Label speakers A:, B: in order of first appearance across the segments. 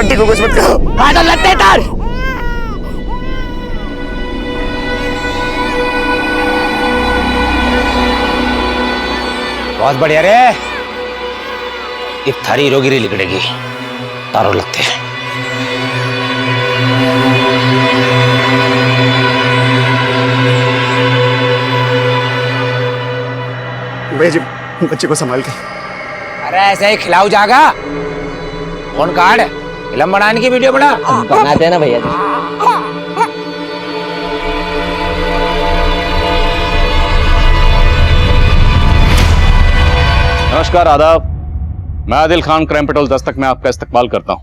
A: बंटी को कुछ मत करो।
B: बादल लगते तार। बहुत बढ़िया रे, एक थारी हीरोगिरी लिखड़ेगी, तारों लगते हैं।
A: भैया जी बच्चे को संभाल के।
B: अरे ऐसे ही खिलाऊ जागा, फोन काट, फिल्म बनाने की वीडियो बना।
C: बनाते हैं ना भैया जी।
D: नमस्कार, आदाब। मैं आदिल खान, क्राइम पेट्रोल दस्तक में आपका इस्तकबाल करता हूं।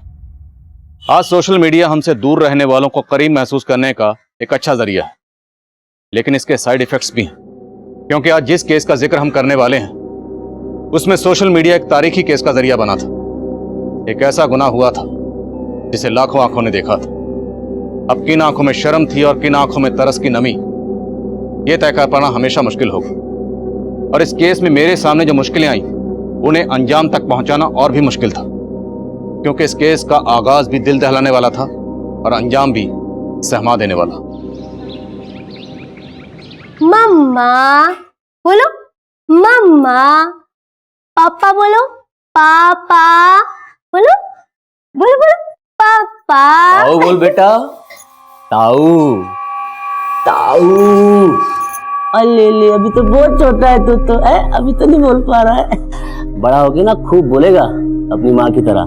D: आज सोशल मीडिया हमसे दूर रहने वालों को करीब महसूस करने का एक अच्छा जरिया है, लेकिन इसके साइड इफेक्ट्स भी हैं। क्योंकि आज जिस केस का जिक्र हम करने वाले हैं उसमें सोशल मीडिया एक तारीखी केस का जरिया बना था। एक ऐसा गुनाह हुआ था जिसे लाखों आंखों ने देखा था। अब किन आंखों में शर्म थी और किन आंखों में तरस की नमी, यह तय कर पाना हमेशा मुश्किल होगा। और इस केस में मेरे सामने जो मुश्किलें आई उन्हें अंजाम तक पहुंचाना और भी मुश्किल था, क्योंकि इस केस का आगाज भी दिल दहलाने वाला था और अंजाम भी सहमा देने वाला।
E: मम्मा बोलो, मम्मा। पापा बोलो, पापा बोलो, बोलो बोलो पापा।
C: ताऊ बोल बेटा, ताऊ ताऊ। अले ले, अभी तो बहुत छोटा है तू तो है, अभी तो नहीं बोल पा रहा है। बड़ा होके ना खूब बोलेगा अपनी माँ की तरह।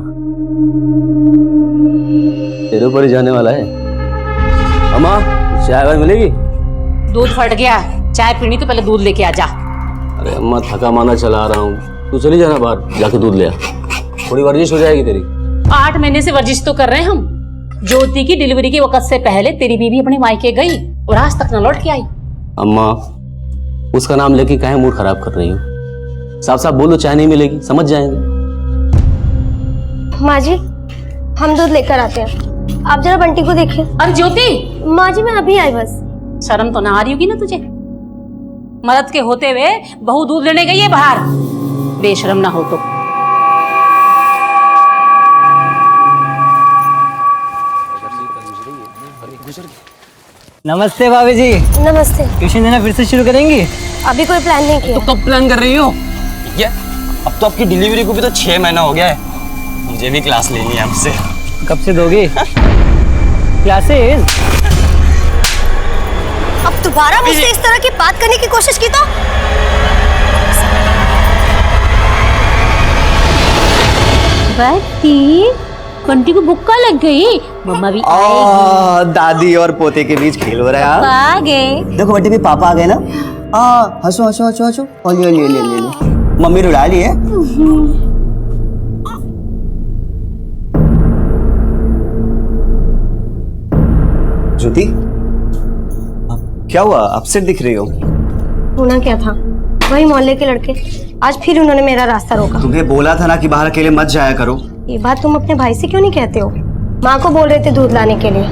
C: तेरे ऊपर ही जाने वाला है। अम्मा चाय वाय मिलेगी?
F: दूध फट गया, चाय पीनी तो पहले दूध लेके आ जा।
C: अरे अम्मा थका माना चला रहा हूँ, तू चली जाना बाहर, जाके दूध ले आ। थोड़ी वर्जिश हो जाएगी तेरी।
F: 8 महीने से वर्जिश तो कर रहे हैं हम। ज्योति की डिलीवरी के वक्त से पहले तेरी बीवी अपने मायके गई और आज तक न लौट के आई।
C: अम्मा उसका नाम लेके काहे मूड खराब कर रही हो? साफ साफ बोलो, चाय नहीं मिलेगी, समझ जाएंगे।
E: माँ जी हम दूध लेकर आते हैं, आप जरा बंटी को देखिए।
F: अरे ज्योति।
E: माँ जी मैं अभी आई बस।
F: शर्म तो ना आ रही होगी ना तुझे? मर्द के होते हुए बहू दूध लेने गई है बाहर, बेशरम ना हो तो।
G: नमस्ते भाभी जी।
E: नमस्ते।
G: ट्यूशन देना फिर से शुरू करेंगी?
E: अभी कोई प्लान नहीं किया।
G: तो कब प्लान कर रही हो? ये अब तो आपकी डिलीवरी को भी तो 6 महीना हो गया है, मुझे भी क्लास लेनी है आपसे। कब से दोगी क्लासेस?
E: अब दोबारा मुझसे इस तरह की बात करने की कोशिश की तो
F: बंटी को बुक्का लग गई। मम्मा भी आएगी।
G: दादी और पोते के बीच खेल हो रहा है।
E: आ गए।
G: देखो बेटे भी पापा आ गए ना। हंसो हंसो हंसो हंसो। और ले मम्मी रुला ली है। ज्योति क्या हुआ, अपसेट दिख रही हो?
E: होना क्या था, वही मोहल्ले के लड़के आज फिर उन्होंने मेरा रास्ता रोका।
G: तुम्हें बोला था ना कि बाहर अकेले मत जाया करो।
E: ये बात तुम अपने भाई से क्यों नहीं कहते हो? माँ को बोल रहे थे दूध लाने के लिए,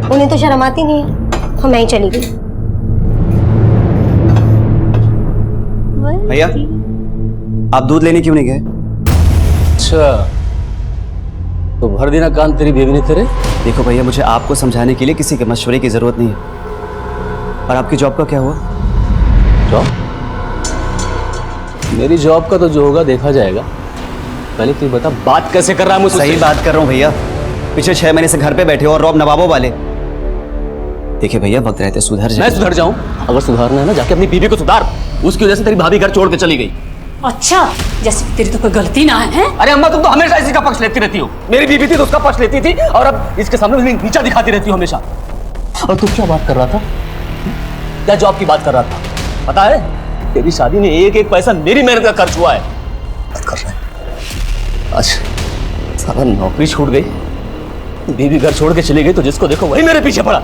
E: उन्हें तो शर्म आती नहीं है, तो मैं ही चली गई।
G: भैया आप दूध लेने क्यों नहीं गए?
C: अच्छा तो भर देना कान तेरी बेबी ने तेरे।
G: देखो भैया मुझे आपको समझाने के लिए किसी के मशवरे की जरूरत नहीं है। और आपकी जॉब का क्या हुआ?
C: जॉब? मेरी जॉब का तो जो होगा देखा जाएगा। पहले तू बता बात कैसे कर रहा है मुझसे?
G: सही बात कर रहा हूँ भैया, पिछले 6 महीने से घर पे बैठे हो और रौब नवाबों वाले। देखिए भैया वक्त रहते सुधर जाए।
C: मैं सुधर जाऊं? अगर सुधारना है ना जाके अपनी बीवी को सुधार। उसकी वजह से तेरी भाभी घर छोड़ के चली गई।
F: अच्छा जैसे तेरी तो कोई गलती ना है।
C: अरे अम्मा तुम तो हमेशा इसी का पक्ष लेती रहती हो। मेरी बीवी थी तो उसका पक्ष लेती थी और अब इसके सामने नीचा दिखाती रहती हो हमेशा। और तू क्या बात कर रहा था? क्या जॉब की बात कर रहा था? पता है तेरी शादी में एक एक पैसा मेरी मेहनत का खर्च हुआ है। बात कर रहा है आज सारा नौकरी छूट गई, बीवी घर छोड़ के चली गई तो जिसको देखो वही मेरे पीछे पड़ा।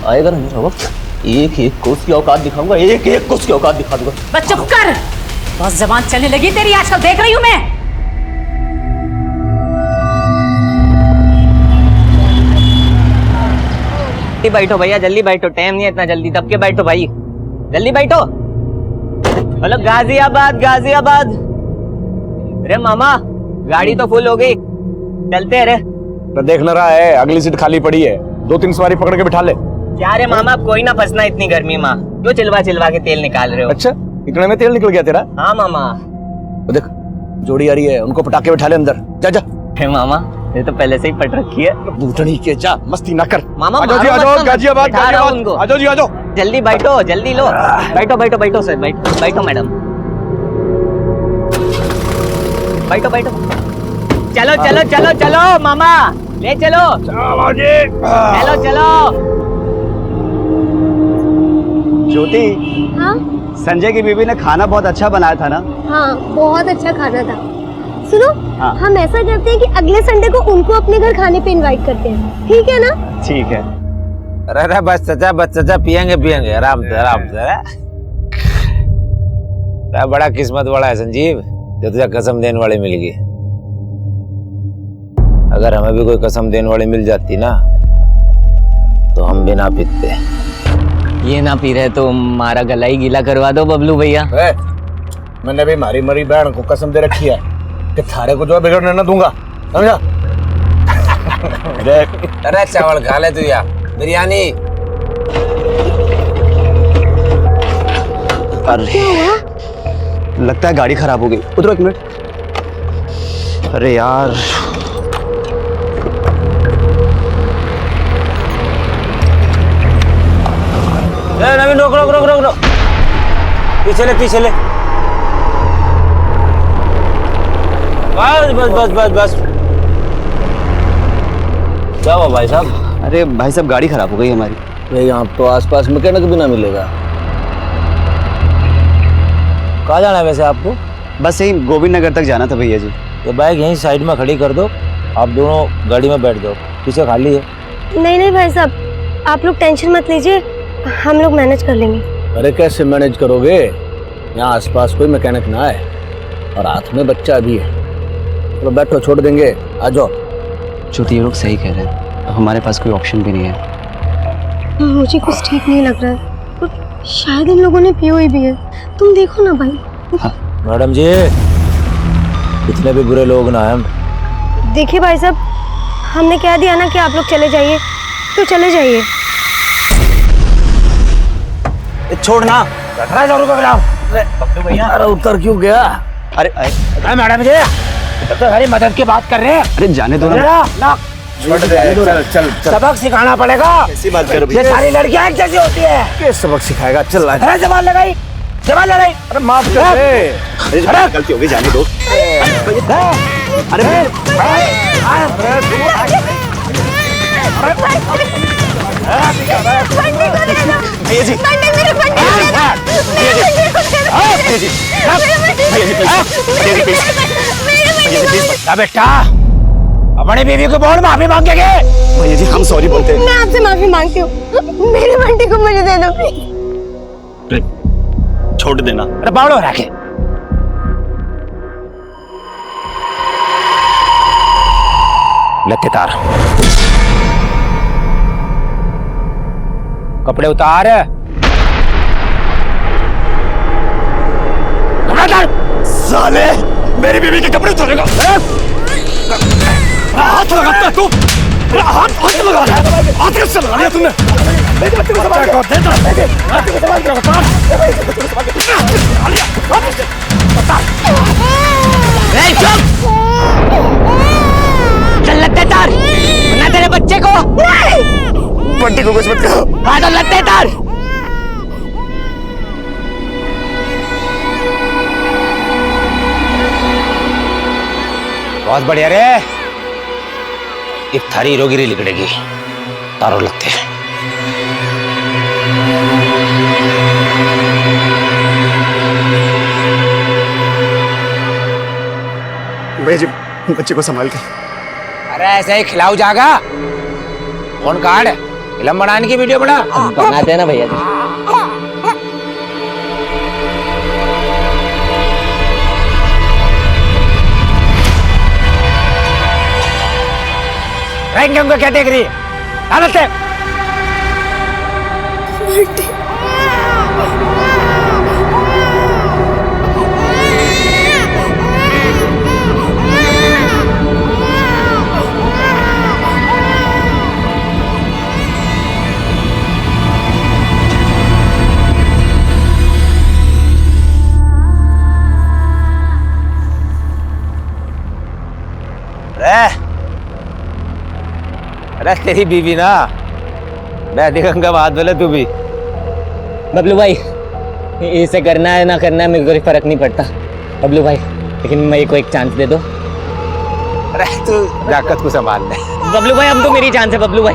C: आएगा ना मेरा वक्त, एक एक को उसकी औकात दिखाऊंगा, एक एक को उसकी औकात दिखा दूंगा।
F: बस चुप कर, बस जबान चलने लगी तेरी आजकल, देख रही हूं मैं।
H: जल्दी बैठो भैया, जल्दी बैठो, टाइम नहीं है इतना जल्दी, दब के बैठो भाई, जल्दी बैठो। हेलो गाजियाबाद, गाजियाबाद। अरे मामा गाड़ी तो फुल हो गई, चलते रे।
A: तो देख न रहा है अगली सीट खाली पड़ी है, 2-3 सवारी पकड़ के बिठा ले।
H: क्या रे मामा, कोई ना फंसना इतनी गर्मी में, क्यों चिलवा चिलवा के तेल निकाल रहे हो?
A: अच्छा, इतने में तेल निकल गया तेरा?
H: हाँ मामा।
A: तो देख जोड़ी आ रही है, उनको पटाके बिठा ले अंदर। जा जा।
H: हे मामा, ये तो पहले से ही पट रखी है।
A: बूटनी के जा, मस्ती ना कर।
H: मामा
A: आ जाओ जी, आ
H: मारो
A: जाओ,
H: मत ना,
A: गाजियाबाद
H: बिठा रहा हूँ
A: गाजियाबाद,
H: उनको।
A: आ जाओ जी, आ जाओ।
H: जल्दी बैठो, जल्दी लो। बैठो बैठो बैठो सर, बैठो बैठो मैडम, बैठो बैठो। चलो चलो चलो चलो मामा, ले चलो चलो चलो।
G: ज्योति,
E: हाँ
G: संजय की बीवी ने खाना बहुत अच्छा बनाया था ना?
E: हाँ, बहुत अच्छा खाना था। सुनो,
G: हाँ।
E: हम ऐसा करते हैं कि अगले संडे को उनको अपने घर खाने पे इनवाइट करते हैं, ठीक है ना?
G: ठीक है।
B: अरे बस चाचा पियेंगे आराम से। बड़ा किस्मत वाला है संजीव, जो तुझे कसम देने वाली मिल गई। अगर हमें भी कोई कसम देने वाली मिल जाती ना, तो हम भी ना पीते।
H: ये ना पी रहे तो हमारा गला ही गीला करवा दो बबलू भैया।
A: मैंने भी मारी मरी बहन को कसम दे रखी है कि थारे को जो बिगड़ने न दूंगा, समझा?
B: अरे चावल खा ले तू या बिरयानी।
G: अरे लगता है गाड़ी खराब हो गई। उतरो 1 मिनट। अरे यार,
B: नवीन रोक। पीछे ले बस। क्या हुआ भाई साहब?
G: अरे भाई साहब, गाड़ी खराब हो गई हमारी।
A: अरे यहाँ तो आसपास मैकेनिक भी ना मिलेगा।
B: कहाँ जाना है वैसे आपको?
G: बस यही गोविंद नगर तक जाना था भैया जी।
B: तो बाइक यहीं साइड में खड़ी कर दो, आप दोनों गाड़ी में बैठ जाओ, पीछे खाली है।
E: नहीं भाई साहब, आप लोग टेंशन मत लीजिए, हम लोग मैनेज कर लेंगे।
A: अरे कैसे मैनेज करोगे? यहाँ आसपास कोई मैकेनिक ना है और हाथ में बच्चा भी है। चलो बैठो, छोड़ देंगे, आ जाओ।
G: ज्योति, ये लोग सही कह रहे हैं, हमारे पास कोई ऑप्शन भी नहीं है।
E: मुझे कुछ ठीक नहीं लग रहा है, और शायद इन लोगों ने पी हुई भी है। तुम देखो ना भाई।
B: मैडम जी, इतने भी बुरे लोग ना हैं।
E: देखिए भाई साहब, हमने कह दिया ना कि आप लोग चले जाइए, तो चले जाइए।
G: छोड़ना।
B: 18,000 रुपये मिलाओ।
G: भैया,
A: अरे उतर क्यों गया?
G: अरे
B: मैडम जी, तो हमारी मदद की बात कर रहे हैं।
G: अरे जाने दो ना।
A: चल
B: सबक सिखाना पड़ेगा।
G: कैसी बात कर
B: ये सारी लड़कियां एक जैसी होती है।
A: क्या सबक सिखाएगा? चल
B: अरे जवान लगाई।
A: अरे माफ कर दे।
G: अरे गलती हो गई, जाने दो। अरे भैया जी,
B: बेटा, अपनी बीवी को बोल माफी मांगेंगे।
G: भैया जी, हम सॉरी बोलते हैं।
E: मैं आपसे माफी मांगती हूँ, मेरे बंटी को मुझे दे दो प्लीज।
G: छोड़ देना।
B: अरे बावड़ो रखे। लत्ते तार, कपड़े उतार। कपड़े उतार।
G: साले, मेरी बीवी के कपड़े उतारेगा। हाथ लगाता है तू। हाथ लगा रहा है। हाथ कैसे लगा लिया तुमने?
H: चल लत्ते तार, वरना तेरे बच्चे को।
G: बंटी को कुछ मत करो।
H: हाँ तो लत्ते तार।
B: बहुत बढ़िया रे, एक थारी हीरोगिरी लिखड़ेगी, तारों लगते हैं।
A: भैया जी, बच्चे को संभाल के।
B: अरे ऐसे ही खिलाऊ जागा। फोन काट, फिल्म बनाने की वीडियो बना।
H: बनाते हैं ना भैया जी।
B: रहेंगे क्या देख रही है? हालत है। अरे तेरी बीवी ना मैं गंगा बात बोले तू भी।
H: बबलू भाई, इसे करना है ना करना है मेरे को कोई फर्क नहीं पड़ता बबलू भाई, लेकिन मेरे को एक चांस दे दो।
B: अरे तू जाकत को संभाल ले।
H: बबलू भाई अब तो मेरी चांस है बबलू भाई।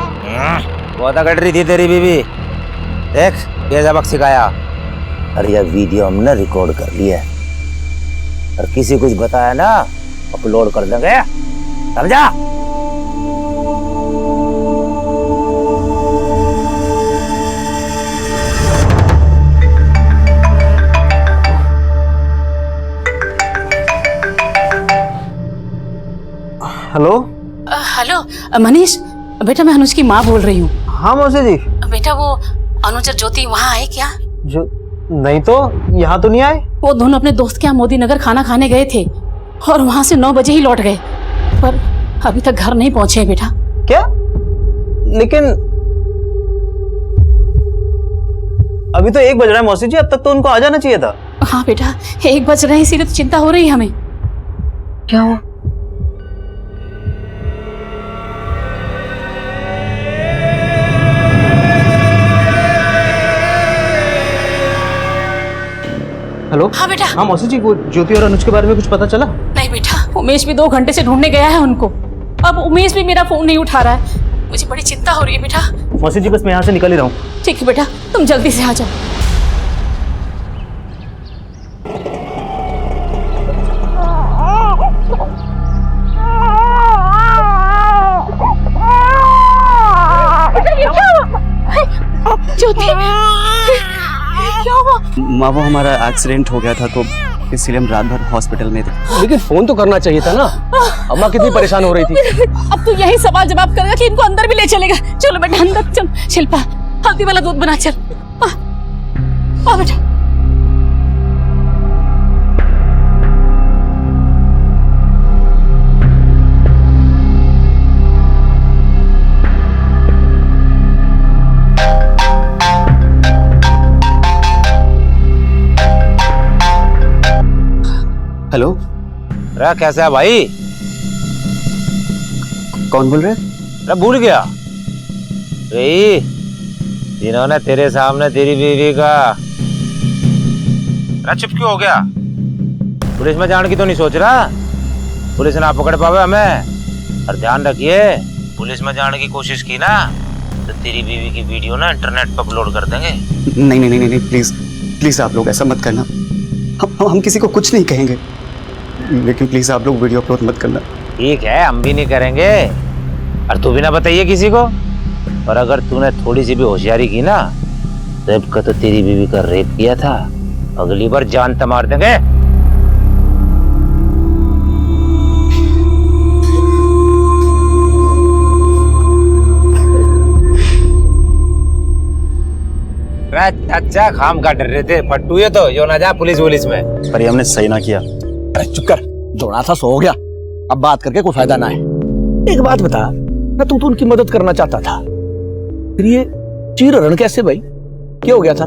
B: बहुत अकड़ रही थी तेरी बीवी, देख ये सबक सिखाया। अरे यह वीडियो हमने रिकॉर्ड कर लिया है और किसी कुछ बताया ना अपलोड कर देंगे, समझा?
A: हेलो।
F: हेलो मनीष, बेटा मैं अनुज की माँ बोल रही हूँ।
A: हाँ मौसी जी।
F: बेटा वो अनुज और ज्योति वहाँ आए क्या?
A: जो नहीं तो यहाँ तो नहीं आए।
F: वो दोनों अपने दोस्त के यहाँ मोदी नगर खाना खाने गए थे और वहाँ से 9 बजे ही लौट गए, पर अभी तक घर नहीं पहुँचे हैं बेटा।
A: क्या? लेकिन अभी तो 1 बज रहा है मौसी जी, अब तक तो उनको आ जाना चाहिए था।
F: हाँ बेटा 1 बज रहे हैं, इसीलिए तो चिंता हो रही है हमें।
A: क्या हुआ? हेलो।
F: हाँ बेटा।
A: हाँ मौसी जी, वो ज्योति और अनुज के बारे में कुछ पता चला?
F: नहीं बेटा, उमेश भी 2 घंटे से ढूंढने गया है उनको। अब उमेश भी मेरा फोन नहीं उठा रहा है, मुझे बड़ी चिंता हो रही है बेटा।
A: मौसी जी बस मैं यहाँ से निकल ही रहा हूँ।
F: ठीक है बेटा, तुम जल्दी से आ जाओ। ज्योति क्या हुआ?
G: माँ वो हमारा एक्सीडेंट हो गया था तो इसलिए हम रात भर हॉस्पिटल में थे।
C: लेकिन फोन तो करना चाहिए था ना, अम्मा कितनी परेशान हो रही थी।
F: अब तो यही सवाल जवाब करेगा कि इनको अंदर भी ले चलेगा। चलो बेटा अंदर चल। शिल्पा हल्दी वाला दूध बना, चल आ बेटा।
G: हेलो।
B: अरे कैसा है भाई?
G: कौन बोल रहे हैं?
B: अरे भूल गया रे, जिन्होंने तेरे सामने तेरी बीवी का। अरे चुप क्यों हो गया? पुलिस में जाने की तो नहीं सोच रहा? पुलिस ना पकड़ पावे हमें। और ध्यान रखिए, पुलिस में जाने की कोशिश की ना तो तेरी बीवी की वीडियो ना इंटरनेट पर अपलोड कर देंगे।
G: नहीं नहीं नहीं नहीं, प्लीज प्लीज आप लोग ऐसा मत करना। हम किसी को कुछ नहीं कहेंगे, लेकिन प्लीज आप लोग वीडियो अपलोड मत करना।
B: ठीक है, हम भी नहीं करेंगे और तू भी ना बताइए किसी को। और अगर तूने थोड़ी सी भी होशियारी की ना, रेप का तो तेरी बीवी का रेप किया था, अगली बार जान तो मार देंगे। अच्छा खाम का डर रहे थे फट्टू, ये तो जो ना जा पुलिस में।
G: पर ये हमने सही ना किया।
A: अरे चुप कर, जोड़ा था सो हो गया, अब बात करके कोई फायदा ना है। एक बात बता, मैं तू तो उनकी मदद करना चाहता था, फिर ये चीरहरण कैसे भाई? क्या हो गया था?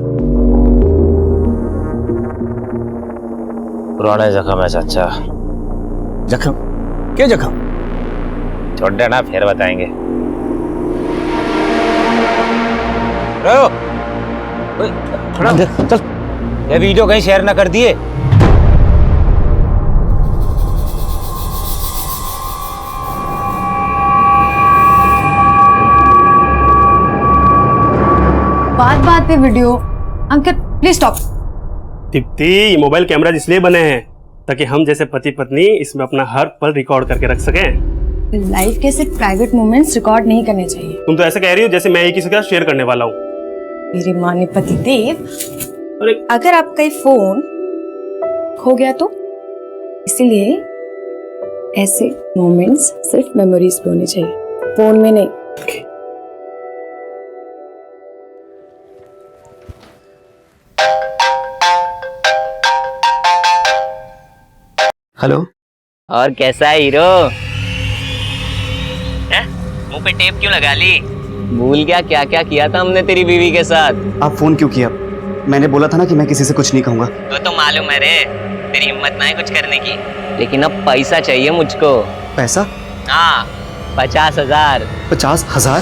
B: पुराने जख्म है चाचा।
A: जख्म? क्या जख्म?
B: छोड़ देना, फिर बताएंगे।
A: चल,
B: ये वीडियो कहीं शेयर ना कर दिए।
E: बात पे video. Ankit please stop.
I: Deepti, ये मोबाइल कैमरा इसलिए बने हैं ताकि हम जैसे पति पत्नी इसमें अपना हर पल रिकॉर्ड करके रख सकें।
E: लाइफ के सिर्फ प्राइवेट मोमेंट्स रिकॉर्ड नहीं करने चाहिए।
I: तुम तो ऐसे कह रही हो जैसे मैं ही किसी के साथ शेयर करने वाला हूँ।
E: मेरी माँ ने पति देव,
I: अरे
E: अगर आपका ये फोन खो गया तो, इसीलिए ऐसे मोमेंट्स सिर्फ मेमोरीज पे होने चाहिए, फोन में नहीं।
G: हेलो।
H: और कैसा है हीरो? मुंह पे टेप क्यों लगा ली? भूल गया क्या क्या किया था हमने तेरी बीवी के साथ?
G: आप फोन क्यों किया? मैंने बोला था ना कि मैं किसी से कुछ नहीं कहूंगा।
H: तो मालूम है रे, तेरी हिम्मत ना है कुछ करने की, लेकिन अब पैसा चाहिए मुझको।
G: पैसा?
H: हाँ, 50,000।
G: 50,000?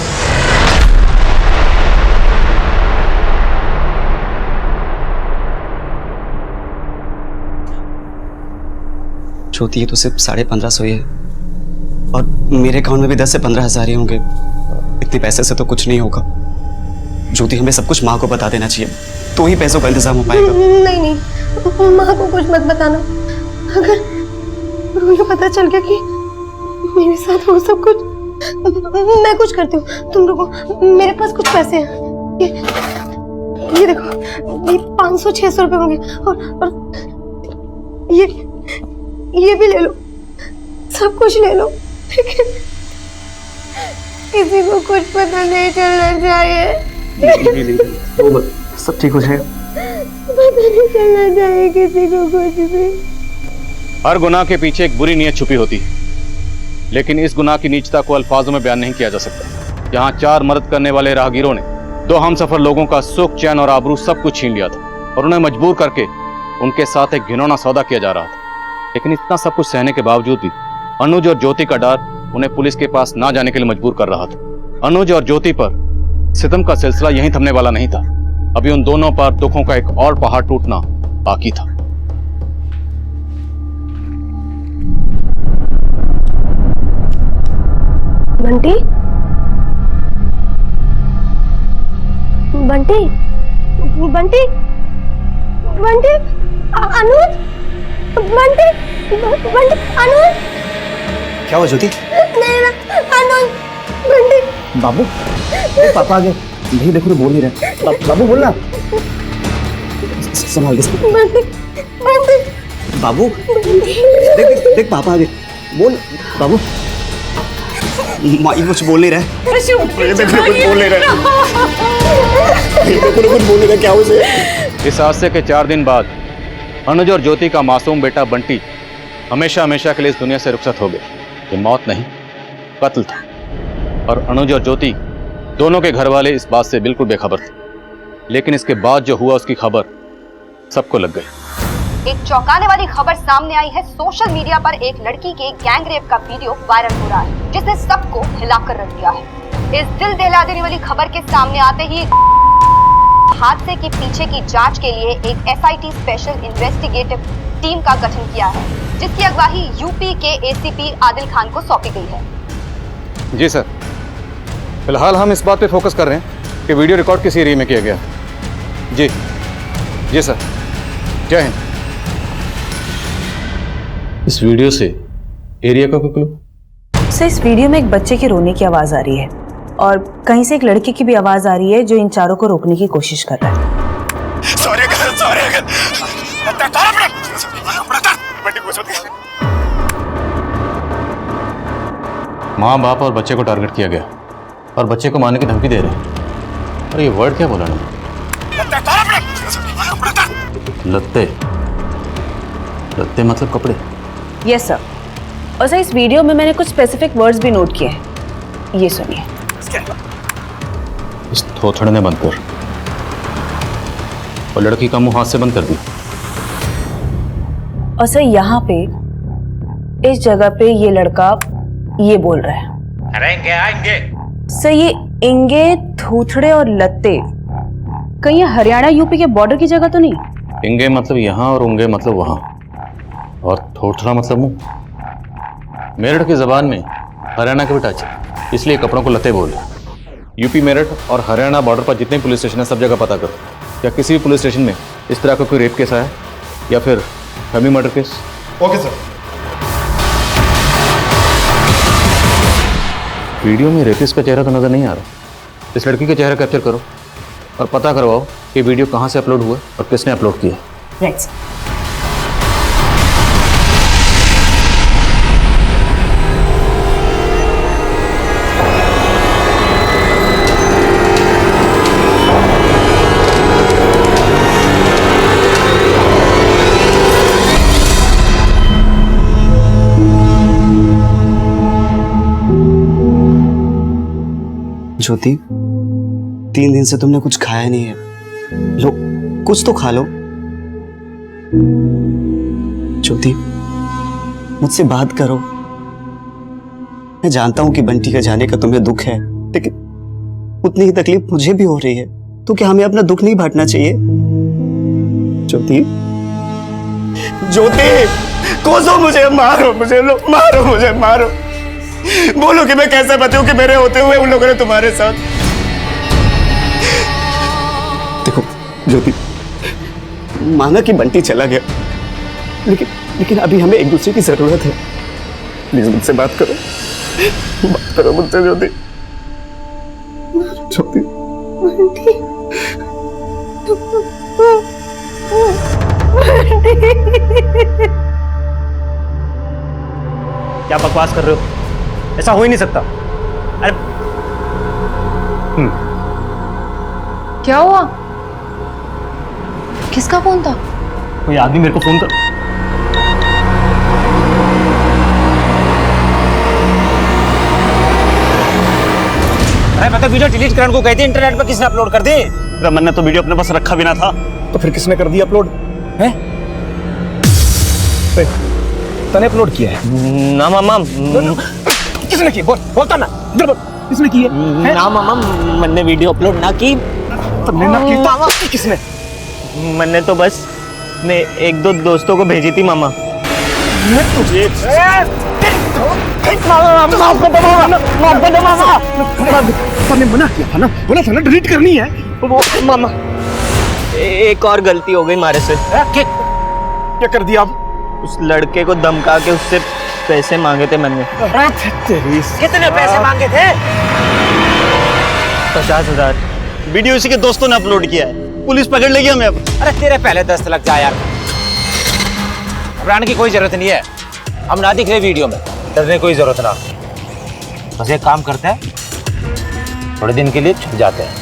G: ज्योति, ये तो सिर्फ 1550 ही है और मेरे अकाउंट में भी 10 से 15,000 ही होंगे। इतने पैसे से तो कुछ नहीं होगा। ज्योति, हमें सब कुछ माँ को बता देना चाहिए, तो ही पैसों का इंतजाम हो पाएगा।
J: नहीं नहीं, माँ को कुछ मत बताना। अगर उन्हें पता चल गया कि मेरे साथ वो सब कुछ, मैं कुछ करती हूँ, तुम लोगों, मेरे पास कुछ पैसे हैं, ये देखो, ये 500-600 रुपए होंगे और ये भी ले लो, सब कुछ ले लो, किसी को कुछ पता नहीं चलना चाहिए।
G: सब ठीक हो जाएगा।
J: पता नहीं चलना चाहिए किसी को कुछ भी।
D: हर गुनाह के पीछे एक बुरी नीयत छुपी होती है, लेकिन इस गुनाह की नीचता को अल्फाजों में बयान नहीं किया जा सकता। यहाँ 4 मदद करने वाले राहगीरों ने 2 हमसफर लोगों का सुख, चैन और आबरू सब कुछ छीन लिया था और उन्हें मजबूर करके उनके साथ एक घिनौना सौदा किया जा रहा था। लेकिन इतना सब कुछ सहने के बावजूद भी अनुज और ज्योति का डर उन्हें पुलिस के पास ना जाने के लिए मजबूर कर रहा था। अनुज और ज्योति पर सितम का सिलसिला यहीं थमने वाला नहीं था। अभी उन दोनों पर दुखों का एक और पहाड़ टूटना बाकी था।
J: बंटी, बंटी, बंटी, बंटी, अनुज, बंटी, बंटी, अनुज।
G: क्या हुआ ज्योति?
J: नहीं ना, अनुज, बंटी।
A: बाबू, पापा आ गए। नहीं देखो तो बोल नहीं रहे। बाबू बोलना। संभाल के।
J: बंटी, बंटी,
G: बाबू, देख देख पापा आ गए। बोल बाबू। माँ ये कुछ बोल नहीं रहे।
I: देखो कुछ बोल नहीं रहे। देखो कुछ बोल नहीं रहे, क्या हुआ इसे?
D: इस हादसे के 4 दिन बाद अनुज और ज्योति का मासूम बेटा बंटी हमेशा हमेशा के लिए इस दुनिया से रुखसत हो गया। ये मौत नहीं, कत्ल था और अनुज और ज्योति दोनों के घर वाले इस बात से बिल्कुल बेखबर थे। लेकिन इसके बाद जो हुआ उसकी खबर सबको लग गई।
K: एक चौंकाने वाली खबर सामने आई है। सोशल मीडिया पर एक लड़की के गैंग रेप का वीडियो वायरल हो रहा है, जिसने सबको हिलाकर रख दिया है। इस दिल दहला देने वाली खबर के सामने आते ही हादसे के पीछे की जांच के लिए एक SIT स्पेशल इन्वेस्टिगेटिव टीम का गठन किया है, जिसकी अगवाई यूपी के ACP आदिल खान को सौंपी गई है।
D: जी सर, फिलहाल हम इस बात पे फोकस कर रहे हैं कि वीडियो रिकॉर्ड किस एरिया में किया गया। जी जी सर, जय हिंद। इस वीडियो से एरिया का कोई क्लू?
L: सर, इस वीडियो में एक बच्चे के रोने की आवाज आ रही है और कहीं से एक लड़के की भी आवाज आ रही है जो इन चारों को रोकने की कोशिश कर रहा है।
D: माँ बाप और बच्चे को टारगेट किया गया और बच्चे को मारने की धमकी दे रहे हैं। और ये वर्ड क्या बोला ना? लत्ते। लत्ते मतलब कपड़े?
L: Yes sir. और सर, इस वीडियो में मैंने कुछ स्पेसिफिक वर्ड्स भी नोट किए हैं, ये सुनिए।
D: इस थोथड़े ने बंद कर और लड़की का मुंह हाथ से बंद कर दी।
L: और सर, यहाँ पे इस जगह पे ये लड़का ये बोल रहा है,
B: अरे आएंगे।
L: सर ये इंगे, थूथड़े और लत्ते कहीं ये हरियाणा यूपी के बॉर्डर की जगह तो नहीं?
D: इंगे मतलब यहाँ और उंगे मतलब वहाँ, और थोथड़ा मतलब मुंह। मेरठ की जबान में हरियाणा के भी टच है, इसलिए कपड़ों को लत्ते बोले। यूपी, मेरठ और हरियाणा बॉर्डर पर जितने पुलिस स्टेशन है सब जगह पता करो, क्या किसी भी पुलिस स्टेशन में इस तरह का कोई रेप केस आया या फिर family murder case?
I: Okay sir.
D: Video में रेपिस्ट का चेहरा तो नजर नहीं आ रहा। इस लड़की का चेहरा कैप्चर करो और पता करवाओ कि वीडियो कहाँ से अपलोड हुआ और किसने अपलोड किया।
L: Right sir.
G: ज्योति, 3 दिन से तुमने कुछ खाया नहीं है, लो कुछ तो खा लो। ज्योति, मुझसे बात करो। मैं जानता हूं कि बंटी के जाने का तुम्हें दुख है, लेकिन उतनी ही तकलीफ मुझे भी हो रही है। तो क्या हमें अपना दुख नहीं बांटना चाहिए? ज्योति, ज्योति, कोसो मुझे, मारो मुझे, मारो मुझे, मारो। बोलो कि मैं कैसे बताऊं कि मेरे होते हुए उन लोगों ने तुम्हारे साथ। देखो ज्योति, माना कि बंटी चला गया, लेकिन अभी हमें एक दूसरे की जरूरत है। प्लीज मुझसे बात करो मुझसे ज्योति। ज्योति,
C: क्या बकवास कर रहे हो? ऐसा हो ही नहीं सकता। अरे
K: क्या हुआ? किसका फोन था?
C: कोई आदमी मेरे को फोन कर। अरे मैं तो वीडियो डिलीट करने को कहती, इंटरनेट पर किसने अपलोड कर दी?
I: रमन ने तो वीडियो अपने पास रखा भी ना था।
A: तो फिर किसने कर दिया अपलोड? है तने अपलोड किया है?
C: ना मामा।
A: किसने की? बोलता ना, इधर बोल। किसने की है?
C: ना मामा, मैंने वीडियो अपलोड ना की।
A: तुमने ना की तो किसने?
C: मैंने तो बस मैं एक दो दोस्तों को भेजी थी मामा।
A: तुझे तने मना किया था ना, बोला था ना डिलीट करनी है।
C: वो मामा, एक और गलती हो गई हमारे से।
A: क्या कर दिया अब?
C: उस लड़के को धमका के उससे पैसे मांगे थे मैंने।
B: कितने पैसे मांगे थे?
C: 50,000।
I: वीडियो इसी के दोस्तों ने अपलोड किया है, पुलिस पकड़ लेगी हमें अब।
B: अरे तेरे पहले 10 लग जा यार, घबराने की कोई जरूरत नहीं है। हम ना दिख रहे वीडियो में, डरने की कोई जरूरत ना। बस एक काम करते हैं, थोड़े दिन के लिए छुप जाते हैं,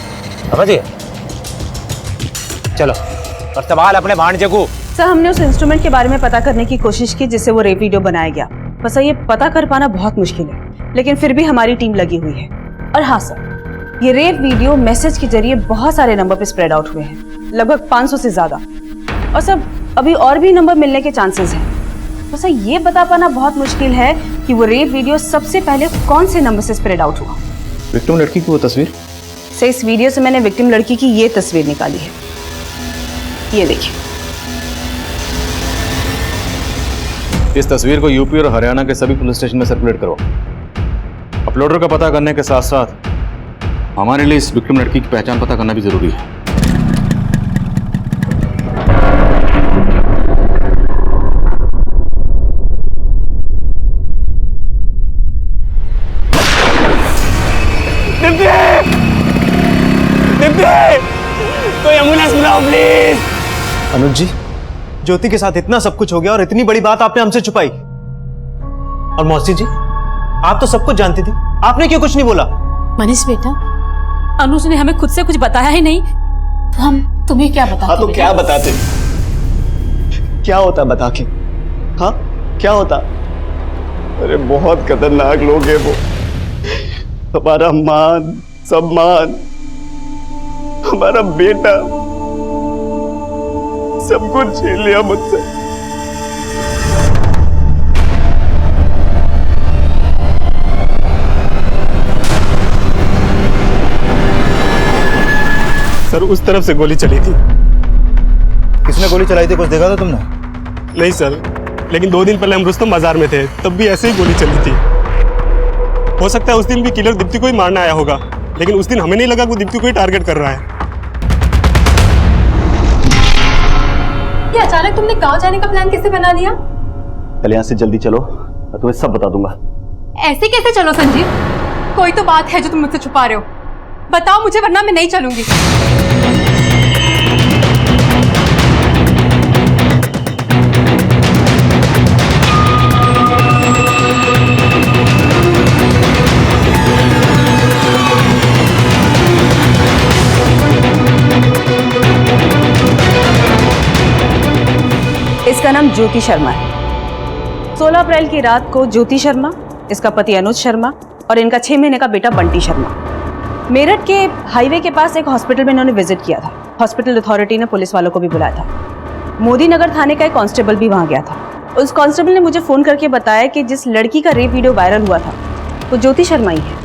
B: समझिए? चलो, और संभाल अपने भांजे को।
L: सर, हमने उस इंस्ट्रूमेंट के बारे में पता करने की कोशिश की जिससे वो रेप वीडियो बनाया गया। बस ये पता कर पाना बहुत मुश्किल है, लेकिन फिर भी हमारी टीम लगी हुई है। और हाँ सर, ये रेप वीडियो मैसेज के जरिए बहुत सारे नंबर पे स्प्रेड आउट हुए हैं, लगभग 500 से ज्यादा। और सर, अभी और भी नंबर मिलने के चांसेस हैं। बस ये बता पाना बहुत मुश्किल है कि वो रेप वीडियो सबसे पहले कौन से नंबर से स्प्रेड आउट हुआ।
D: विक्टिम लड़की की वो तस्वीर?
L: सर, इस वीडियो से मैंने विक्टिम लड़की की ये तस्वीर निकाली है, ये देखिए।
D: इस तस्वीर को यूपी और हरियाणा के सभी पुलिस स्टेशन में सर्कुलेट करो। अपलोडर का पता करने के साथ साथ हमारे लिए इस विक्टिम लड़की की पहचान पता करना भी जरूरी है।
I: कोई एम्बुलेंस बुलाओ प्लीज।
G: अनुज जी, ज्योति के साथ इतना सब कुछ हो गया और इतनी बड़ी बात आपने हमसे छुपाई। और मौसी जी, आप तो सब कुछ जानती थी, आपने क्यों कुछ नहीं बोला?
F: मनीष बेटा, अनुज ने हमें खुद से कुछ बताया ही नहीं, तो हम तुम्हें क्या बताते?
G: हाँ तो क्या बताते? क्या होता बता के? हाँ क्या होता? अरे बहुत खतरनाक लोग हैं वो। हमारा मान सम्मान, हमारा बेटा, सब कुछ छीन लिया मुझसे।
I: सर, उस तरफ से गोली चली थी।
M: किसने गोली चलाई थी, कुछ देखा था तुमने?
I: नहीं सर, लेकिन 2 दिन पहले हम रुस्तम बाजार में थे, तब भी ऐसे ही गोली चली थी। हो सकता है उस दिन भी किलर दीप्ति को ही मारने आया होगा, लेकिन उस दिन हमें नहीं लगा कि वो दीप्ति को ही टारगेट कर रहा है।
J: ये अचानक तुमने गांव जाने का प्लान कैसे बना दिया?
G: पहले यहाँ से जल्दी चलो, मैं तुम्हें सब बता दूंगा।
J: ऐसे कैसे चलो संजीव? कोई तो बात है जो तुम मुझसे छुपा रहे हो, बताओ मुझे, वरना मैं नहीं चलूंगी।
L: इसका नाम ज्योति शर्मा है। 16 अप्रैल की रात को ज्योति शर्मा, इसका पति अनुज शर्मा और इनका 6 महीने का बेटा बंटी शर्मा मेरठ के हाईवे के पास एक हॉस्पिटल में इन्होंने विजिट किया था। हॉस्पिटल अथॉरिटी ने पुलिस वालों को भी बुलाया था। मोदी नगर थाने का एक कांस्टेबल भी वहां गया था। उस कांस्टेबल ने मुझे फोन करके बताया कि जिस लड़की का रेप वीडियो वायरल हुआ था वो ज्योति शर्मा ही है।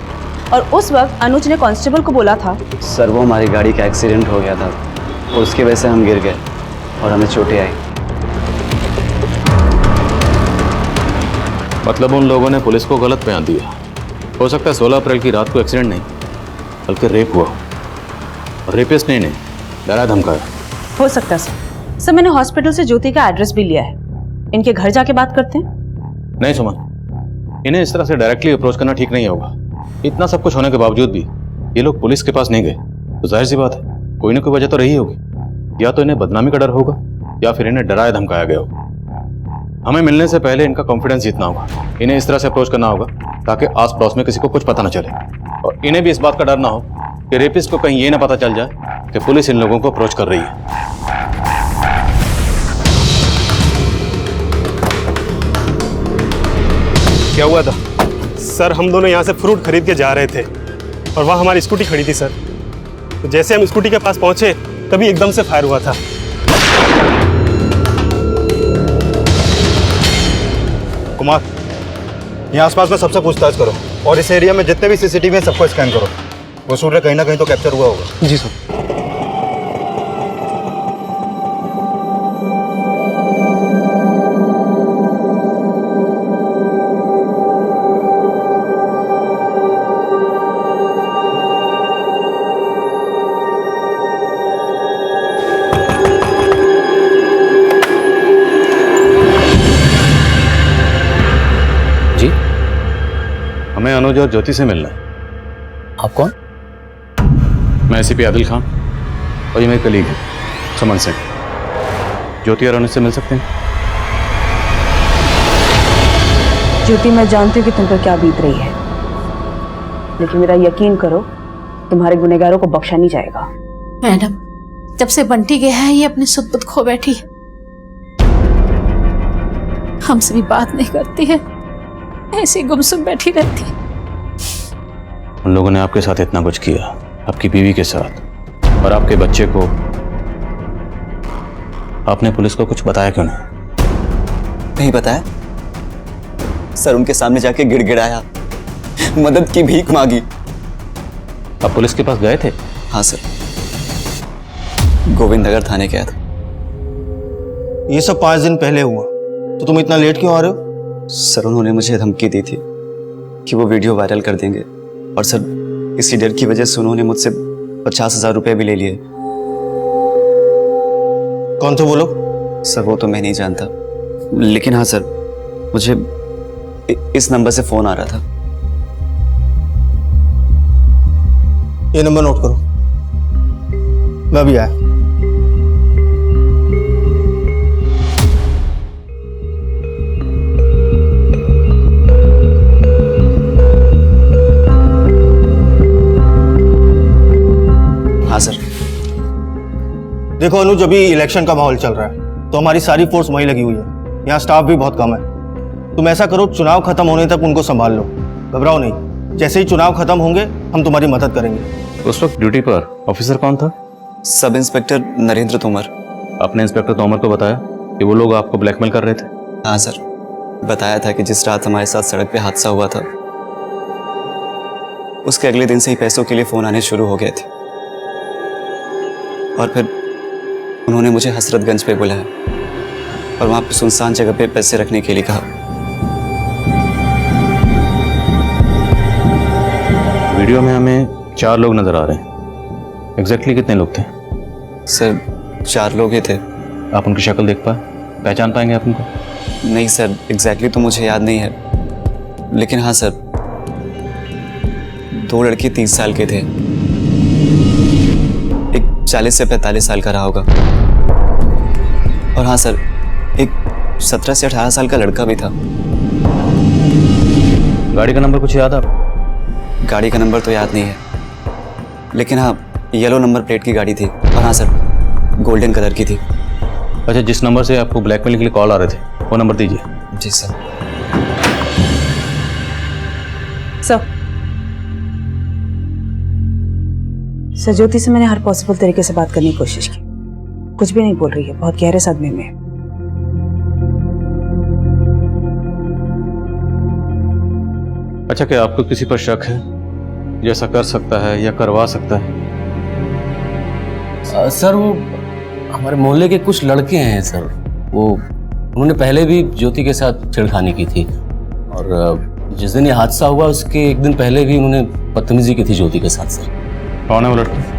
L: और उस वक्त अनुज ने कांस्टेबल को बोला था,
G: सर वो हमारी गाड़ी का एक्सीडेंट हो गया था और उसकी वजह से हम गिर गए और हमें चोटें आई।
D: मतलब उन लोगों ने पुलिस को गलत बयान दिया। हो सकता है 16 अप्रैल की रात को एक्सीडेंट नहीं बल्कि रेप हुआ और रेपिस्ट ने डराया धमकाया।
L: हो सकता है सर। सर मैंने हॉस्पिटल से ज्योति का एड्रेस भी लिया है, इनके घर जाके बात करते हैं।
D: नहीं सुमन, इन्हें इस तरह से डायरेक्टली अप्रोच करना ठीक नहीं होगा। इतना सब कुछ होने के बावजूद भी ये लोग पुलिस के पास नहीं गए तो जाहिर सी बात है कोई ना कोई वजह तो रही होगी। या तो इन्हें बदनामी का डर होगा या फिर इन्हें डराया धमकाया गया होगा। हमें मिलने से पहले इनका कॉन्फिडेंस जीतना होगा, इन्हें इस तरह से अप्रोच करना होगा ताकि आस पड़ोस में किसी को कुछ पता ना चले और इन्हें भी इस बात का डर ना हो कि रेपिस्ट को कहीं ये ना पता चल जाए कि पुलिस इन लोगों को अप्रोच कर रही है।
I: क्या हुआ था? सर हम दोनों यहाँ से फ्रूट खरीद के जा रहे थे और वहाँ हमारी स्कूटी खड़ी थी सर। तो जैसे हम स्कूटी के पास पहुंचे तभी एकदम से फायर हुआ था।
M: कुमार, यहाँ आसपास में सबसे पूछताछ करो और इस एरिया में जितने भी सीसीटीवी हैं सबको स्कैन करो। वो शूटर कहीं ना कहीं तो कैप्चर हुआ होगा।
I: जी सर।
D: हमें अनुज और ज्योति से मिलना है।
A: आप कौन?
D: मैं एसीपी आदिल खान और ये मेरे कलीग हैं सुमन सिंह। ज्योति और अनुज से मिल सकते हैं?
L: ज्योति मैं जानती हूँ कि तुम पर क्या बीत रही है, लेकिन मेरा यकीन करो तुम्हारे गुनहगारों को बख्शा नहीं जाएगा।
F: मैडम, जब से बंटी गया है ये अपनी सुध-बुध खो बैठी है, हमसे भी बात नहीं करती है, ऐसे गुमसुम बैठी रहती है।
D: उन लोगों ने आपके साथ इतना कुछ किया, आपकी बीवी के साथ और आपके बच्चे को, आपने पुलिस को कुछ बताया क्यों
G: नहीं बताया सर, उनके सामने जाके गिड़गिड़ाया, मदद की भीख मांगी।
D: आप पुलिस के पास गए थे?
G: हाँ सर, गोविंद नगर थाने गया था।
M: ये सब 5 दिन पहले हुआ, तो तुम इतना लेट क्यों आ रहे हो?
G: सर उन्होंने मुझे धमकी दी थी कि वो वीडियो वायरल कर देंगे और सर इसी डर की वजह से उन्होंने मुझसे 50,000 रुपए भी ले लिए।
M: कौन थे वो लोग?
G: सर वो तो मैं नहीं जानता, लेकिन हाँ सर मुझे इस नंबर से फोन आ रहा था।
M: ये नंबर नोट करो, मैं अभी आया।
G: हाँ सर।
M: देखो अनुज, अभी इलेक्शन का माहौल चल रहा है तो हमारी सारी फोर्स वहीं लगी हुई है, यहाँ स्टाफ भी बहुत कम है। तुम ऐसा करो, चुनाव खत्म होने तक उनको संभाल लो, घबराओ नहीं। जैसे ही चुनाव खत्म होंगे हम तुम्हारी मदद करेंगे।
D: उस वक्त ड्यूटी पर ऑफिसर कौन था?
G: Sub inspector Narendra Tomar.
D: आपने इंस्पेक्टर तोमर को बताया कि वो लोग आपको ब्लैकमेल कर रहे थे?
G: हाँ सर, बताया था कि जिस रात हमारे साथ सड़क पे हादसा हुआ था उसके अगले दिन से ही पैसों के लिए फोन आने शुरू हो गए थे और फिर उन्होंने मुझे हसरतगंज पे बुलाया और वहां पे सुनसान जगह पे पैसे रखने के लिए कहा।
D: वीडियो में हमें 4 लोग नजर आ रहे हैं। एग्जैक्टली कितने लोग थे?
G: सर 4 लोग ही थे।
D: आप उनकी शक्ल देख पाए, पहचान पाएंगे आप उनको?
G: नहीं सर, एग्जैक्टली तो मुझे याद नहीं है, लेकिन हाँ सर 2 लड़के 30 साल के थे, एक 40 से 45 साल का रहा होगा और हाँ सर एक 17 से 18 साल का लड़का भी था।
D: गाड़ी का नंबर कुछ याद है आपको?
G: गाड़ी का नंबर तो याद नहीं है, लेकिन हाँ येलो नंबर प्लेट की गाड़ी थी और हाँ सर गोल्डन कलर की थी।
D: अच्छा, जिस नंबर से आपको ब्लैकमेल के लिए कॉल आ रहे थे वो नंबर दीजिए।
G: जी सर।
L: सर ज्योति से मैंने हर पॉसिबल तरीके से बात करने की कोशिश की, कुछ भी नहीं बोल रही है, बहुत गहरे सदमे में है।
D: अच्छा, क्या आपको किसी पर शक है जो ऐसा कर सकता है या करवा सकता है?
C: सर वो हमारे मोहल्ले के कुछ लड़के हैं सर, वो उन्होंने पहले भी ज्योति के साथ छेड़खानी की थी और जिस दिन ये हादसा हुआ उसके एक दिन पहले भी उन्होंने बदतमीजी की थी ज्योति के साथ सर।
D: कौन है वो लड़के?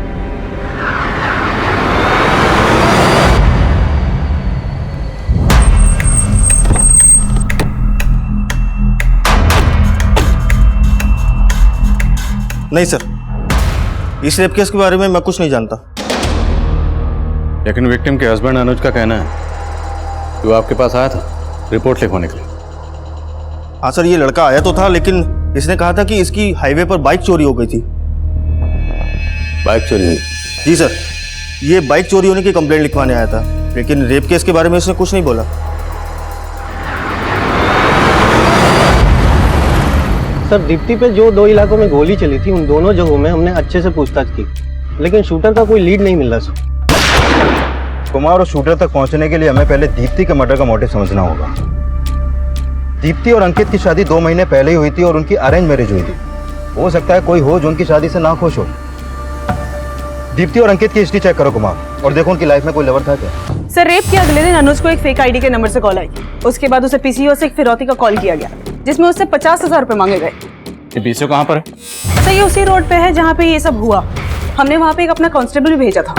M: नहीं सर, इस रेप केस के बारे में मैं कुछ नहीं जानता।
D: लेकिन विक्टिम के हस्बैंड अनुज का कहना है कि वो आपके पास आया था रिपोर्ट लिखवाने के लिए।
M: हाँ सर, ये लड़का आया तो था, लेकिन इसने कहा था कि इसकी हाईवे पर बाइक चोरी हो गई थी।
C: बाइक चोरी हुई?
M: जी सर, ये बाइक चोरी होने की कंप्लेंट लिखवाने आया था, लेकिन रेप केस के बारे में इसने कुछ नहीं बोला।
N: सर, दीप्ति पे जो 2 इलाकों में गोली चली थी, उन दोनों जगहों में हमने अच्छे से पूछताछ की, लेकिन शूटर का कोई लीड नहीं मिल रहा सर।
O: कुमार और शूटर तक पहुंचने के लिए हमें पहले दीप्ति के मर्डर का मोटिव समझना होगा। दीप्ति और अंकित की शादी 2 महीने पहले ही हुई थी और उनकी अरेंज मैरिज हुई थी। हो सकता है कोई हो जो उनकी शादी से ना खुश हो। दीप्ति और अंकित की हिस्ट्री चेक करो कुमार, और देखो उनकी लाइफ में कोई लवर था क्या।
L: सर, रेप के अगले दिन अनुज को एक फेक आईडी के नंबर से कॉल आई। उसके बाद उसे पीसीओ से एक फिरौती का कॉल किया गया, जिसमें उससे 50,000 रुपए मांगे गए।
D: ये पीसीओ कहाँ पर है?
L: सर, ये उसी रोड पे है जहाँ पे ये सब हुआ। हमने वहाँ पे एक अपना कांस्टेबल भी भेजा था।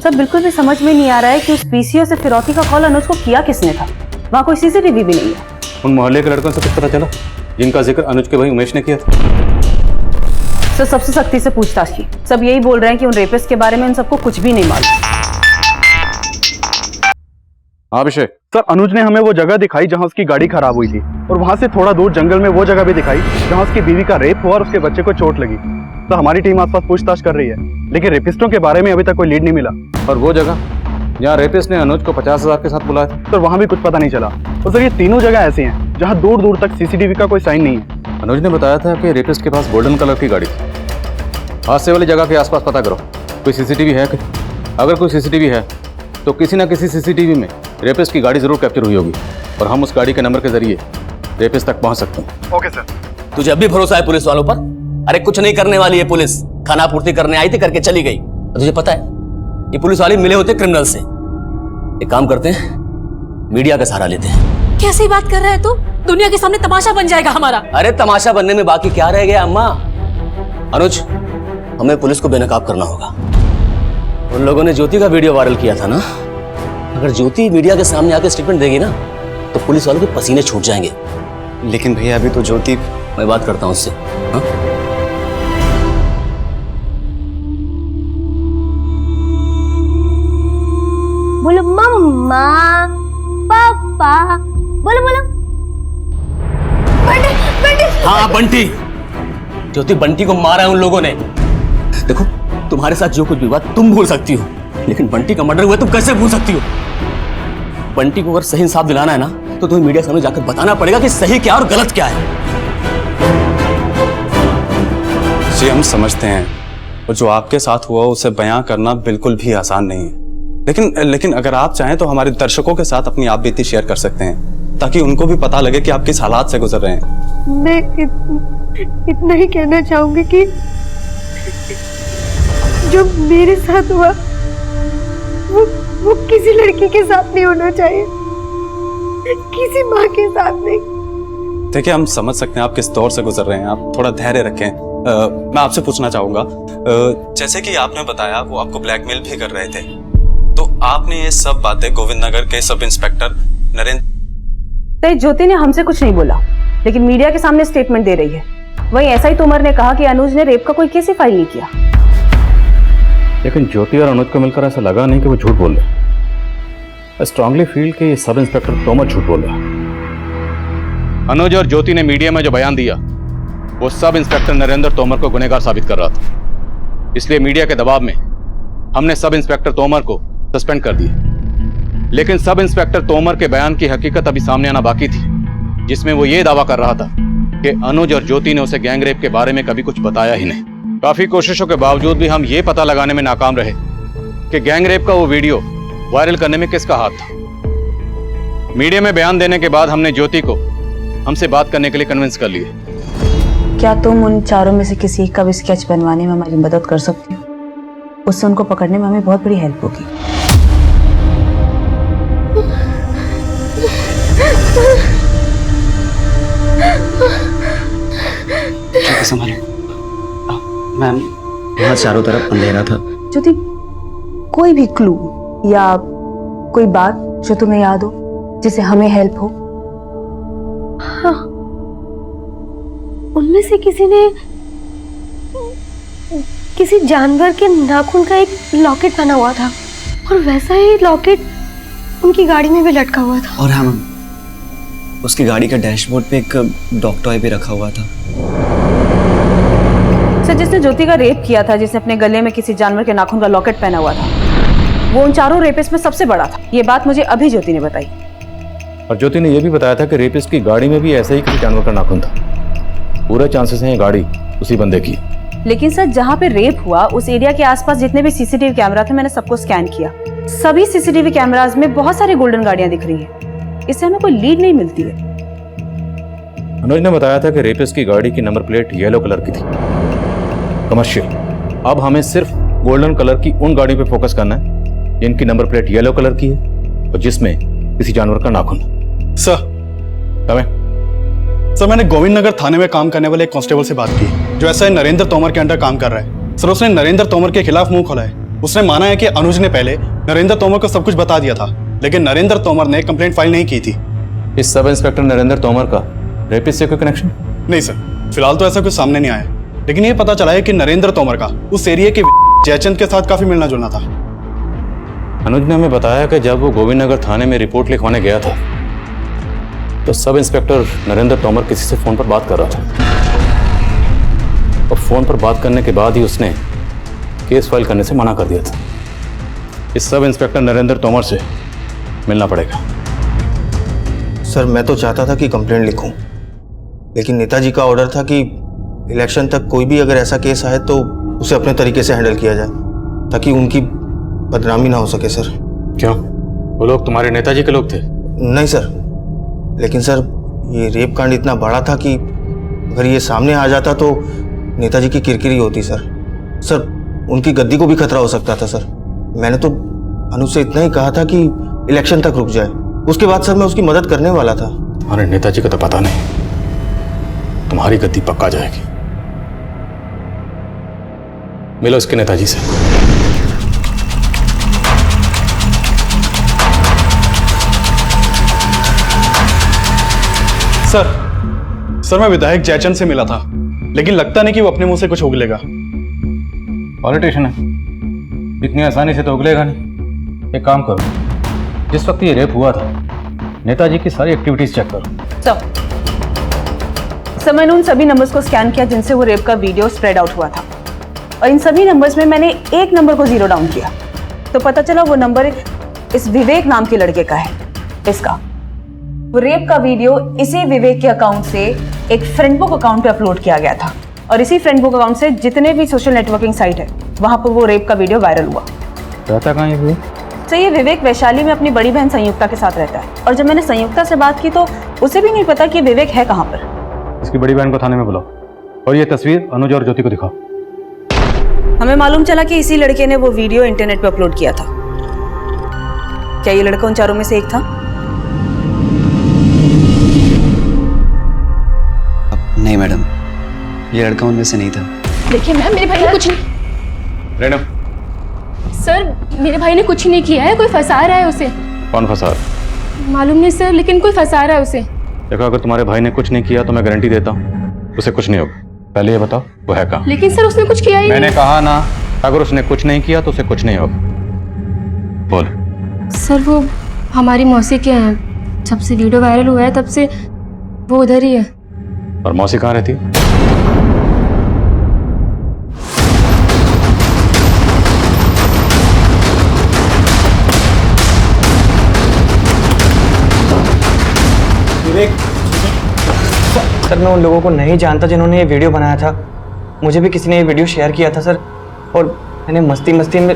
L: सर, बिल्कुल भी समझ में नहीं आ रहा है कि उस पीसीओ से फिरौती का कॉल अनुज को किया किसने था। वहाँ कोई सीसीटीवी भी नहीं है।
D: उन मोहल्ले के लड़कों से कुछ पता चला जिनका जिक्र अनुज के भाई उमेश ने किया था?
L: सर, सबसे सख्ती से पूछताछ की। सब यही बोल रहे हैं कि उन रेपिस्ट के बारे में इन सबको कुछ भी नहीं मालूम।
D: हाँ अभिषेक।
P: सर, अनुज ने हमें वो जगह दिखाई जहां उसकी गाड़ी खराब हुई थी, और वहां से थोड़ा दूर जंगल में वो जगह भी दिखाई जहां उसकी बीवी का रेप हुआ और उसके बच्चे को चोट लगी। तो हमारी टीम आसपास पूछताछ कर रही है, लेकिन रेपिस्टों के बारे में अभी तक कोई लीड नहीं मिला।
D: और वो जगह जहाँ रेपिस्ट ने अनुज को 50,000 के साथ बुलाया था?
P: सर, वहां भी कुछ पता नहीं चला। और सर, ये तीनों जगह ऐसी हैं जहां दूर दूर तक सीसीटीवी का कोई साइन नहीं है।
D: अनुज ने बताया था कि रेपिस्ट के पास गोल्डन कलर की गाड़ी थी। हादसे वाली जगह के आसपास पता करो, कोई सीसीटीवी है क्या? अगर कोई सीसीटीवी है तो किसी ना किसी सीसीटीवी में रेपिस्ट की गाड़ी जरूर कैप्चर हुई होगी, और हम उस गाड़ी के नंबर के जरिए रेपिस्ट तक पहुंच सकते हैं।
P: Okay sir.
C: तुझे अब भी भरोसा है पुलिस वालों पर? अरे कुछ नहीं करने वाली है पुलिस, खाना पूर्ति करने आई थी, करके चली गई। और तुझे पता है ये पुलिस वाले मिले होते क्रिमिनल से। एक काम करते हैं, मीडिया का सहारा लेते हैं।
F: कैसी बात कर रहा है तू? दुनिया के सामने तमाशा बन जाएगा हमारा।
C: अरे तमाशा बनने में बाकी क्या रह गया अम्मा? अनुज, हमें पुलिस को बेनकाब करना होगा। उन लोगों ने ज्योति का वीडियो वायरल किया था ना, अगर ज्योति मीडिया के सामने आके स्टेटमेंट देगी ना तो पुलिस वालों के पसीने छूट जाएंगे।
G: लेकिन भैया अभी तो ज्योति,
C: मैं बात करता हूं उससे। हाँ?
J: बोलो मम्मा, पापा, बोलो बोलो। बंटी, बंटी।
C: हाँ बंटी, ज्योति बंटी को मारा है उन लोगों ने। देखो, तुम्हारे साथ जो कुछ भी हुआ तुम भूल सकती हो, लेकिन बंटी का मर्डर हुआ तुम कैसे भूल सकती हो? बंटी को अगर सही इंसाफ दिलाना है ना तो तुम्हें मीडिया सामने जाकर बताना पड़ेगा कि सही क्या और गलत क्या है।
G: जी हम समझते हैं, और जो आपके साथ हुआ उसे बयां करना बिल्कुल भी आसान नहीं है। लेकिन अगर आप चाहें तो हमारे दर्शकों के साथ अपनी आप बीती शेयर कर सकते हैं, ताकि उनको भी पता लगे कि आप किस हालात से गुजर रहे हैं।
J: मैं इतना ही कहना चाहूंगी कि जो मेरे साथ हुआ वो किसी लड़की के साथ नहीं होना चाहिए, किसी माँ के साथ नहीं।
G: देखिए, हम समझ सकते हैं आप किस दौर से गुजर रहे हैं, आप थोड़ा धैर्य रखें। मैं आपसे पूछना चाहूंगा, जैसे कि आपने बताया वो आपको ब्लैकमेल भी कर रहे थे, तो आपने ये सब बातें गोविंद नगर के सब इंस्पेक्टर नरेंद्र।
L: ज्योति ने हमसे कुछ नहीं बोला, लेकिन मीडिया के सामने स्टेटमेंट दे रही है। वहीं एसआई तोमर ने कहा कि अनुज ने रेप का कोई केस ही फाइल नहीं किया।
D: लेकिन ज्योति और अनुज को मिलकर ऐसा लगा नहीं कि वो झूठ बोल रहे। आई स्ट्रांगली फील कि सब इंस्पेक्टर तोमर झूठ बोल रहा है। अनुज और ज्योति ने मीडिया में जो बयान दिया वो सब इंस्पेक्टर नरेंद्र तोमर को गुनहगार साबित कर रहा था। इसलिए मीडिया के दबाव में हमने सब इंस्पेक्टर तोमर को सस्पेंड कर दिया। लेकिन सब इंस्पेक्टर तोमर के बयान की हकीकत अभी सामने आना बाकी थी, जिसमें वो ये दावा कर रहा था कि अनुज और ज्योति ने उसे गैंग रेप के बारे में कभी कुछ बताया ही नहीं। काफी कोशिशों के बावजूद भी हम ये पता लगाने में नाकाम रहे कि गैंग रेप का वो वीडियो वायरल करने में किसका हाथ था। मीडिया में बयान देने के बाद हमने ज्योति को हमसे बात करने के लिए कन्विंस कर लिए।
L: क्या तुम उन चारों में से किसी एक का भी स्केच बनवाने में हमारी मदद कर सकती हो? उससे उनको पकड़ने में हमें बहुत बड़ी हेल्प होगी।
G: संभालो मैम, यहाँ चारों तरफ अंधेरा था।
L: ज्योति, कोई भी क्लू या कोई बात जो तुम्हें याद हो जिससे हमें हेल्प हो?
J: हाँ, उनमें से किसी ने किसी जानवर के नाखून का एक लॉकेट पहना हुआ था और वैसा ही लॉकेट उनकी गाड़ी में भी लटका हुआ था।
G: और हाँ मैम, उसकी गाड़ी का डैशबोर्ड पे एक डॉग टॉय भी रखा हुआ था।
L: सर, जिसने ज्योति का रेप किया था, जिसने अपने गले में किसी जानवर के नाखून का लॉकेट पहना हुआ था, वो उन चारों रेपिस्ट में सबसे बड़ा था। ये बात मुझे अभी ज्योति ने बताई।
D: और ज्योति ने यह भी बताया था कि रेपिस्ट की गाड़ी में भी ऐसे ही किसी जानवर का नाखून था। पूरे चांसेस हैं ये गाड़ी उसी बंदे की।
L: लेकिन सर, जहाँ पे रेप हुआ उस एरिया के आसपास जितने भी सीसीटीवी कैमरा थे, मैंने सबको स्कैन किया। सभी सीसीटीवी कैमराज में बहुत सारी गोल्डन गाड़ियां दिख रही है। इससे हमें कोई लीड नहीं मिलती है।
D: अनुज ने बताया था कि रेपिस्ट की गाड़ी की नंबर प्लेट येलो कलर की थी, कमर्शियल। अब हमें सिर्फ गोल्डन कलर की उन गाड़ियों पे फोकस करना है जिनकी नंबर प्लेट येलो कलर की है और जिसमें किसी जानवर का नाखून।
P: सर, मैंने गोविंद नगर थाने में काम करने वाले एक कांस्टेबल से बात की जो ऐसा नरेंद्र तोमर के अंडर काम कर रहा है। सर, उसने नरेंद्र तोमर के खिलाफ मुंह खोला है। उसने माना है कि अनुज ने पहले नरेंद्र तोमर को सब कुछ बता दिया था, लेकिन नरेंद्र तोमर ने कंप्लेंट फाइल नहीं की थी।
D: इस सब इंस्पेक्टर नरेंद्र तोमर का रेपिस्ट से कोई कनेक्शन?
P: नहीं सर, फिलहाल तो ऐसा कुछ सामने नहीं आया, लेकिन ये पता चला है कि नरेंद्र तोमर का उस एरिया के जयचंद के साथ काफी मिलना जुलना था।
D: अनुज ने हमें बताया कि जब वो गोविंद नगर थाने में रिपोर्ट लिखवाने गया था तो सब इंस्पेक्टर नरेंद्र तोमर किसी से फोन पर बात कर रहा था और फोन पर बात करने के बाद ही उसने केस फाइल करने से मना कर दिया था। इस सब इंस्पेक्टर नरेंद्र तोमर से मिलना पड़ेगा।
M: सर, मैं तो चाहता था कि कंप्लेंट लिखूं, लेकिन नेताजी का ऑर्डर था कि इलेक्शन तक कोई भी अगर ऐसा केस आए तो उसे अपने तरीके से हैंडल किया जाए ताकि उनकी बदनामी ना हो सके। सर,
D: क्यों? वो लोग तुम्हारे नेताजी के लोग थे?
M: नहीं सर, लेकिन सर ये रेप कांड इतना बड़ा था कि अगर ये सामने आ जाता तो नेताजी की किरकिरी होती। सर, उनकी गद्दी को भी खतरा हो सकता था। सर, मैंने तो अनुज से इतना ही कहा था कि इलेक्शन तक रुक जाए। उसके बाद सर मैं उसकी मदद करने वाला था।
D: अरे नेताजी का तो पता नहीं, तुम्हारी गद्दी पक्का जाएगी। मिलो इसके नेताजी से।
P: सर, मैं विधायक जयचंद से मिला था, लेकिन लगता नहीं कि वो अपने मुंह से कुछ उगलेगा।
D: पॉलिटिशियन है, इतनी आसानी से तो उगलेगा नहीं। एक काम करो, जिस वक्त ये रेप हुआ था नेताजी की सारी एक्टिविटीज चेक करो।
L: सर, मैंने उन सभी नंबर्स को स्कैन किया जिनसे वो रेप का वीडियो स्प्रेड आउट हुआ था, और इन सभी नंबर्स में मैंने एक नंबर को जीरो डाउन किया तो पता चला वो नंबर इस विवेक नाम के लड़के का है। इसका वो रेप का वीडियो इसी विवेक के अकाउंट से एक फ्रेंड बुक अकाउंट पे अपलोड किया गया था, और इसी फ्रेंड बुक अकाउंट से जितने भी सोशल नेटवर्किंग साइट है वहां पर वो रेप का वीडियो वायरल हुआ।
D: रहता कहाँ है?
L: तो ये विवेक वैशाली में अपनी बड़ी बहन संयुक्ता के साथ रहता है, और जब मैंने संयुक्ता से बात की तो उसे भी नहीं पता कि विवेक है कहाँ पर।
D: इसकी बड़ी बहन को थाने में बुलाओ और ये तस्वीर अनुज और ज्योति को दिखाओ।
L: हमें मालूम चला कि इसी लड़के ने वो वीडियो इंटरनेट पे अपलोड किया था। क्या ये लड़का उन चारों में से एक था?
G: नहीं मैडम, ये लड़का उनमें से नहीं था।
F: देखिए मैम, मेरे भाई ने कुछ नहीं।
D: रेडम,
F: सर, मेरे भाई ने कुछ नहीं किया है। कोई फंसा रहा है उसे।
D: कौन फंसा रहा है?
F: मालूम नहीं सर, लेकिन कोई फंसा रहा है उसे।
D: देखो, अगर तुम्हारे भाई ने कुछ नहीं किया तो मैं गारंटी देता हूँ उसे कुछ नहीं होगा। पहले ये बताओ वो है कहाँ?
F: लेकिन सर उसने कुछ किया ही नहीं।
D: मैंने कहा ना, अगर उसने कुछ नहीं किया तो उसे कुछ नहीं होगा। बोल।
F: सर, वो हमारी मौसी के हैं। जब से वीडियो वायरल हुआ है तब से वो उधर ही है।
D: और मौसी कहाँ रहती है?
G: सर, मैं उन लोगों को नहीं जानता जिन्होंने ये वीडियो बनाया था। मुझे भी किसी ने ये वीडियो शेयर किया था सर, और मैंने मस्ती मस्ती में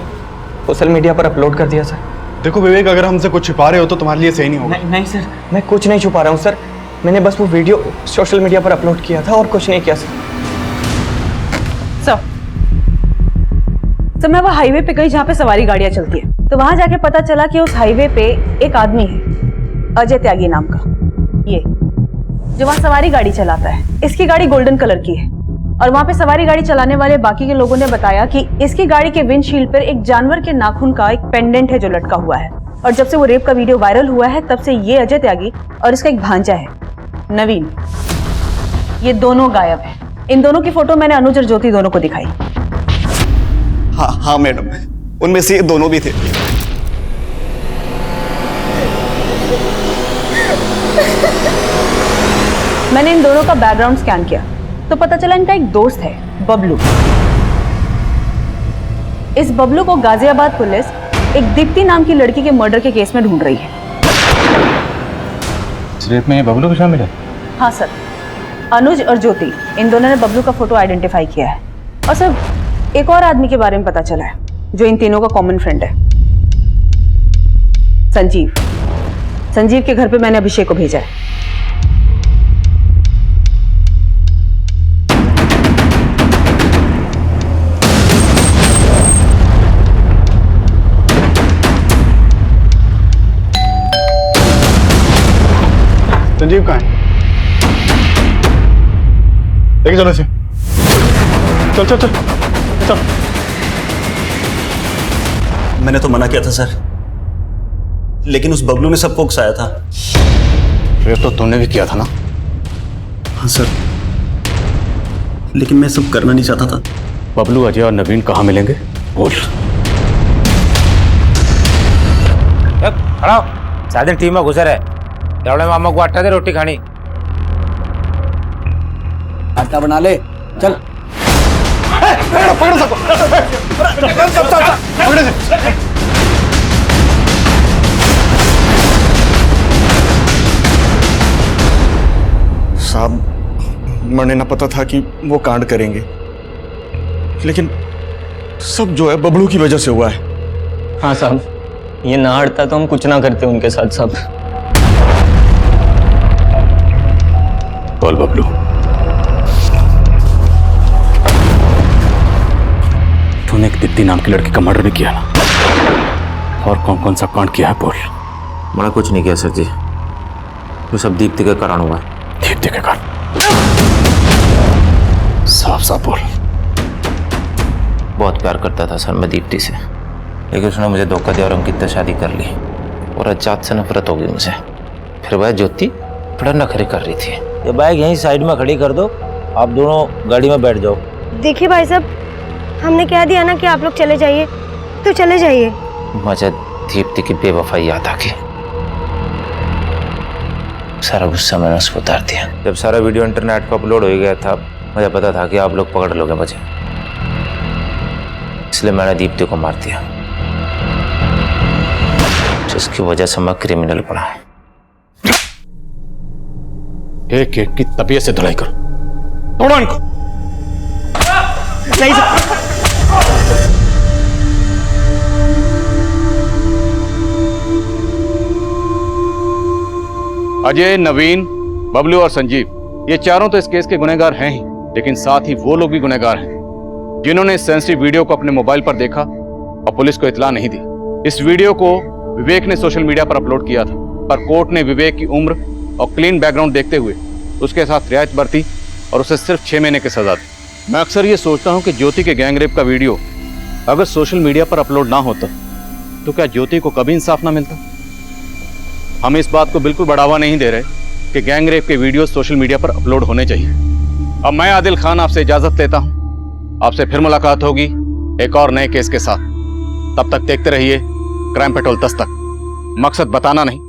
G: सोशल मीडिया पर अपलोड कर दिया सर।
P: देखो विवेक, अगर हमसे कुछ छिपा रहे हो तो तुम्हारे लिए सही नहीं होगा।
G: नहीं सर, मैं कुछ नहीं छुपा रहा हूँ सर। मैंने बस वो वीडियो सोशल मीडिया पर अपलोड किया था और कुछ नहीं किया सर।
L: समय वो हाईवे पे गई जहाँ पे सवारी गाड़ियां चलती है, तो वहां जाके पता चला कि उस हाईवे पे एक आदमी है अजय त्यागी नाम का, ये जो वहां सवारी गाड़ी चलाता है। इसकी गाड़ी गोल्डन कलर की है और वहां पे सवारी गाड़ी चलाने वाले बाकी के लोगों ने बताया कि इसकी गाड़ी के विंडशील्ड पर एक जानवर के नाखून का एक पेंडेंट है जो लटका हुआ है। और जब से वो रेप का वीडियो वायरल हुआ है तब से ये अजय त्यागी और इसका एक भांजा है नवीन, ये दोनों गायब है। इन दोनों की फोटो मैंने अनुज और ज्योति दोनों को दिखाई।
G: हाँ मैडम, उनमें से ये दोनों भी थे।
L: मैंने इन दोनों का बैकग्राउंड स्कैन किया तो पता चला इनका एक दोस्त है बबलू। इस बबलू को गाजियाबाद पुलिस एक दीप्ति नाम की लड़की के मर्डर के केस में ढूंढ रही है।
D: इस रेप में बबलू भी शामिल है?
L: हाँ सर, अनुज और ज्योति इन दोनों ने बबलू का फोटो आइडेंटिफाई किया है। और सर एक और आदमी के बारे में पता चला है जो इन तीनों का कॉमन फ्रेंड है, संजीव। संजीव के घर पे मैंने अभिषेक को भेजा है।
P: संजीव कहाँ है? लेके चलो इसे। चल चल चल चल।
G: मैंने तो मना किया था सर, लेकिन उस बबलू ने सबको उकसाया था।
D: रेप तो तुमने भी किया था ना?
G: हाँ सर, लेकिन मैं सब करना नहीं चाहता था।
D: बबलू, अजय और नवीन कहाँ मिलेंगे? बोल।
B: खड़ा हो, सारे टीम में घुसे रहे। दौड़े मामा को आटा दे, रोटी खानी।
A: आटा बना ले, चल।
P: पकड़ सबको। पकड़े से। साहब, मैंने ना पता था कि वो कांड करेंगे, लेकिन सब जो है बबलू की वजह से हुआ है।
N: हाँ साहब, ये ना हटता तो हम कुछ ना करते उनके साथ साहब।
D: बोल बबलू, तूने एक दीप्ति नाम की लड़की का मर्डर भी किया ना? और कौन कौन सा कांड किया है? बोल।
B: मैंने कुछ नहीं किया सर जी, वो सब दीप्ति के कारण हुआ है।
D: दीप्ति के कारण? साफ साफ बोल।
B: बहुत प्यार करता था सर मैं दीप्ति से, लेकिन उसने मुझे धोखा दिया और अंकित से शादी कर ली और अजात से नफरत हो गई मुझे। फिर वह ज्योति बड़ा नखरे कर रही थी। ये बाइक यहीं साइड में खड़ी कर दो, आप दोनों गाड़ी में बैठ जाओ।
J: देखिए भाई साहब, हमने कह दिया ना कि आप लोग चले जाइए, तो चले जाइए।
B: मुझे दीप्ति की बेवफाई याद आ गई, सारा गुस्सा मैंने उस पर उतार दिया। जब सारा वीडियो इंटरनेट पर अपलोड हो गया था, मुझे पता था कि आप लोग पकड़ लोगे मुझे, इसलिए मैंने दीप्ति को मार दिया, जिसकी वजह से मैं क्रिमिनल बना।
D: एक एक की तबीयत से धुलाई करो, तोड़ो इनको।
H: नहीं सर।
D: अजय, नवीन, बबलू और संजीव, ये चारों तो इस केस के गुनहगार हैं ही, लेकिन साथ ही वो लोग भी गुनहगार हैं जिन्होंने इस सेंसिटिव वीडियो को अपने मोबाइल पर देखा और पुलिस को इत्तला नहीं दी। इस वीडियो को विवेक ने सोशल मीडिया पर अपलोड किया था, पर कोर्ट ने विवेक की उम्र और क्लीन बैकग्राउंड देखते हुए उसके साथ रियायत बरती और उसे सिर्फ 6 महीने की सजा दी। मैं अक्सर ये सोचता हूँ कि ज्योति के गैंग रेप का वीडियो अगर सोशल मीडिया पर अपलोड ना होता तो क्या ज्योति को कभी इंसाफ ना मिलता? हम इस बात को बिल्कुल बढ़ावा नहीं दे रहे कि गैंग रेप के वीडियो सोशल मीडिया पर अपलोड होने चाहिए। अब मैं आदिल खान आपसे इजाजत लेता हूं, आपसे फिर मुलाकात होगी एक और नए केस के साथ। तब तक देखते रहिए क्राइम पेट्रोल दस्तक। मकसद बताना नहीं,